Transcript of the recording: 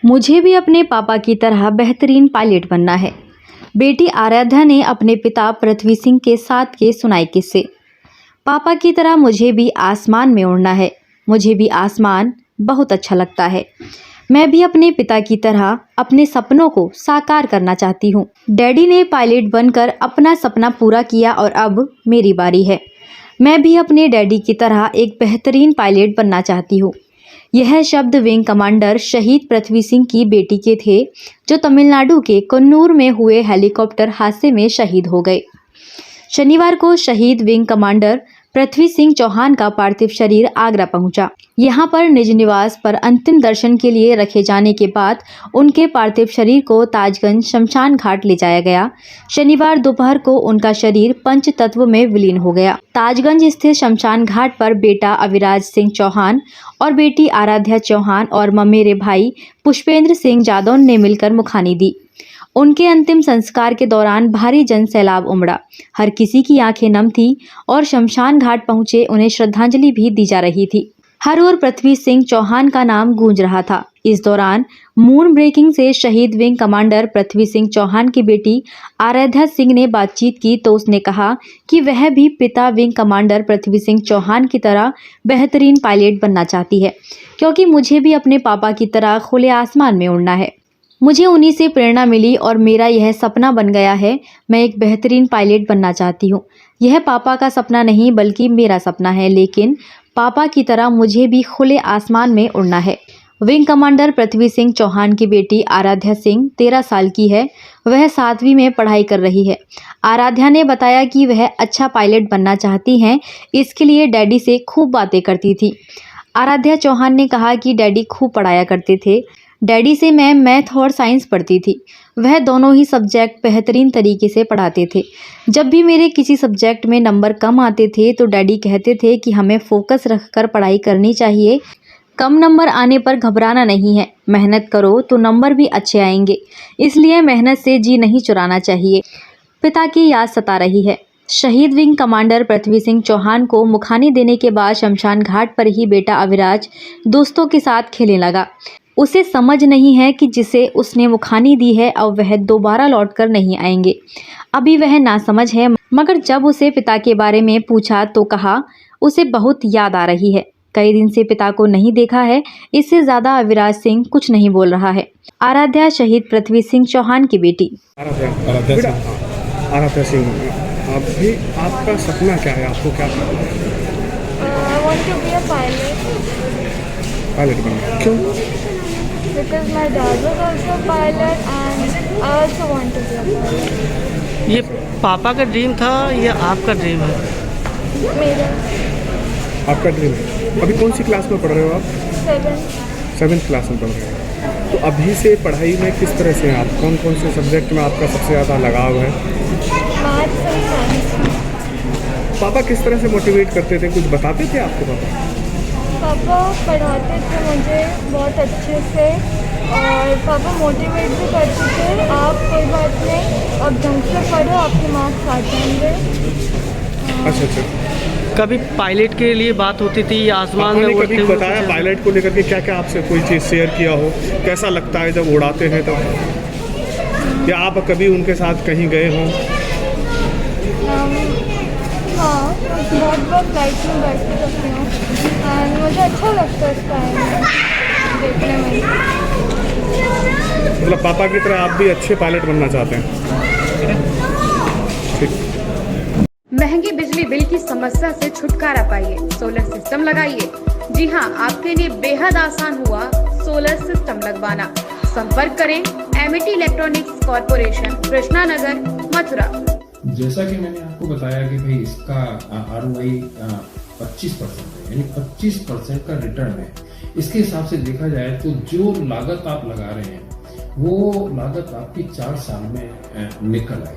मुझे भी अपने पापा की तरह बेहतरीन पायलट बनना है। बेटी आराध्या ने अपने पिता पृथ्वी सिंह के साथ के सुनाए किस्से। पापा की तरह मुझे भी आसमान में उड़ना है। मुझे भी आसमान बहुत अच्छा लगता है। मैं भी अपने पिता की तरह अपने सपनों को साकार करना चाहती हूँ। डैडी ने पायलट बनकर अपना सपना पूरा किया और अब मेरी बारी है। मैं भी अपने डैडी की तरह एक बेहतरीन पायलट बनना चाहती हूँ। यह शब्द विंग कमांडर शहीद पृथ्वी सिंह की बेटी के थे, जो तमिलनाडु के कन्नूर में हुए हेलीकॉप्टर हादसे में शहीद हो गए। शनिवार को शहीद विंग कमांडर पृथ्वी सिंह चौहान का पार्थिव शरीर आगरा पहुंचा। यहां पर निज निवास पर अंतिम दर्शन के लिए रखे जाने के बाद उनके पार्थिव शरीर को ताजगंज शमशान घाट ले जाया गया। शनिवार दोपहर को उनका शरीर पंच तत्व में विलीन हो गया। ताजगंज स्थित शमशान घाट पर बेटा अविराज सिंह चौहान और बेटी आराध्या चौहान और ममेरे भाई पुष्पेंद्र सिंह जादौन ने मिलकर मुखानी दी। उनके अंतिम संस्कार के दौरान भारी जन सैलाब उमड़ा। हर किसी की आंखें नम थी और शमशान घाट पहुंचे उन्हें श्रद्धांजलि भी दी जा रही थी। हर ओर पृथ्वी सिंह चौहान का नाम गूंज रहा था। इस दौरान मून ब्रेकिंग से शहीद विंग कमांडर पृथ्वी सिंह चौहान की बेटी आराध्या सिंह ने बातचीत की तो उसने कहा कि वह भी पिता विंग कमांडर पृथ्वी सिंह चौहान की तरह बेहतरीन पायलट बनना चाहती है, क्योंकि मुझे भी अपने पापा की तरह खुले आसमान में उड़ना है। मुझे उन्हीं से प्रेरणा मिली और मेरा यह सपना बन गया है। मैं एक बेहतरीन पायलट बनना चाहती हूँ। यह पापा का सपना नहीं बल्कि मेरा सपना है, लेकिन पापा की तरह मुझे भी खुले आसमान में उड़ना है। विंग कमांडर पृथ्वी सिंह चौहान की बेटी आराध्या सिंह 13 साल की है। वह 7वीं में पढ़ाई कर रही है। आराध्या ने बताया कि वह अच्छा पायलट बनना चाहती हैं, इसके लिए डैडी से खूब बातें करती थी। आराध्या चौहान ने कहा कि डैडी खूब पढ़ाया करते थे। डैडी से मैं मैथ और साइंस पढ़ती थी। वह दोनों ही सब्जेक्ट बेहतरीन तरीके से पढ़ाते थे। जब भी मेरे किसी सब्जेक्ट में नंबर कम आते थे तो डैडी कहते थे कि हमें फोकस रखकर पढ़ाई करनी चाहिए। कम नंबर आने पर घबराना नहीं है, मेहनत करो तो नंबर भी अच्छे आएंगे, इसलिए मेहनत से जी नहीं चुराना चाहिए। पिता की याद सता रही है। शहीद विंग कमांडर पृथ्वी सिंह चौहान को मुखानी देने के बाद शमशान घाट पर ही बेटा अविराज दोस्तों के साथ खेलने लगा। उसे समझ नहीं है कि जिसे उसने मुखानी दी है अब वह दोबारा लौटकर नहीं आएंगे। अभी वह नासमझ है, मगर जब उसे पिता के बारे में पूछा तो कहा उसे बहुत याद आ रही है। कई दिन से पिता को नहीं देखा है। इससे ज्यादा अविराज सिंह कुछ नहीं बोल रहा है। आराध्या शहीद पृथ्वी सिंह चौहान की बेटी। आराध्या सिंह, अभी आपका सपना क्या है? आपको क्या करना है? I want to be a pilot pilot बनना। क्यों? because my dad was also a pilot and I also want to be a pilot. ये पापा का ड्रीम था या आपका ड्रीम है? मेरा आपका ड्रीम है। अभी कौन सी क्लास में पढ़ रहे हो आप? 7th क्लास में पढ़ रहे हो। तो अभी से पढ़ाई में किस तरह से हैं आप? कौन कौन से सब्जेक्ट में आपका सबसे ज़्यादा लगाव है? मैथ्स और साइंस। पापा किस तरह से मोटिवेट करते थे? कुछ बताते थे आपको पापा? पापा पढ़ाते थे मुझे बहुत अच्छे से और पापा मोटिवेट भी करते थे, आप कोई बात नहीं, अब ढंग से पढ़ो, आपके मार्क्स आ जाएंगे। अच्छा। कभी पायलट के लिए बात होती थी या आसमान में कभी बताया पायलट को लेकर के क्या क्या आपसे कोई चीज़ शेयर किया हो? कैसा लगता है जब उड़ाते हैं तब? या आप कभी उनके साथ कहीं गए हों? हाँ, बहुत बहुत फ्लाइट में बैठती रहती हूँ और मुझे अच्छा लगता है इसका देखने में। मतलब पापा की तरह आप भी अच्छे पायलट बनना चाहते हैं? ठीक। महंगी बिजली बिल की समस्या से छुटकारा पाइए, सोलर सिस्टम लगाइए। जी हां, आपके लिए बेहद आसान हुआ सोलर सिस्टम लगवाना। संपर्क करें Amity electronics corporation, Krishna Nagar, Mathura. जैसा कि मैंने आपको बताया कि भाई इसका ROI 25% है, यानी 25% का रिटर्न है। इसके हिसाब से देखा जाए तो जो लागत आप लगा रहे हैं वो लागत आपकी 4 साल में निकल आए।